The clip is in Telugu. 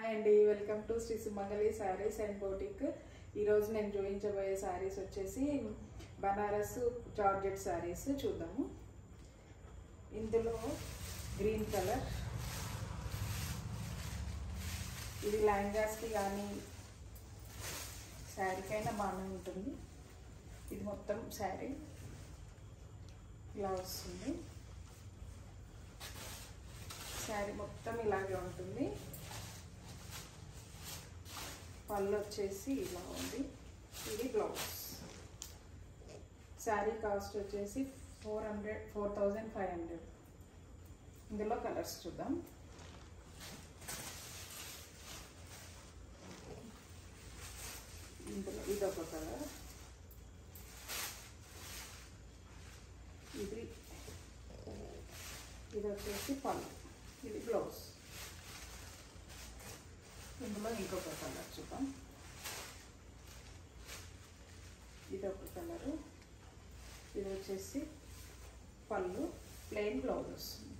హాయ్ అండి, welcome to Sri Sumangali Sarees and boutique. ఈరోజు నేను చూపించబోయే శారీస్ వచ్చేసి బనారస్ జార్జెట్ శారీస్ చూద్దాము. ఇందులో గ్రీన్ కలర్, ఇది లెహంగాస్కి కానీ శారీకైనా బాగానే ఉంటుంది. ఇది మొత్తం శారీ ఇలా వస్తుంది. శారీ మొత్తం ఇలాగే ఉంటుంది. పళ్ళు వచ్చేసి ఇలా ఉంది. ఇది బ్లౌజ్. శారీ కాస్ట్ వచ్చేసి 4500. ఇందులో కలర్స్ చూద్దాం. ఇందులో ఇదొక కలర్, ఇది వచ్చేసి పళ్ళు, ఇది బ్లౌజ్. ఇందులో ఇంకొక కలర్ చూద్దాం. ఇది ఒక కలరు, ఇది వచ్చేసి పళ్ళు, ప్లెయిన్ బ్లౌజ్ వస్తుంది.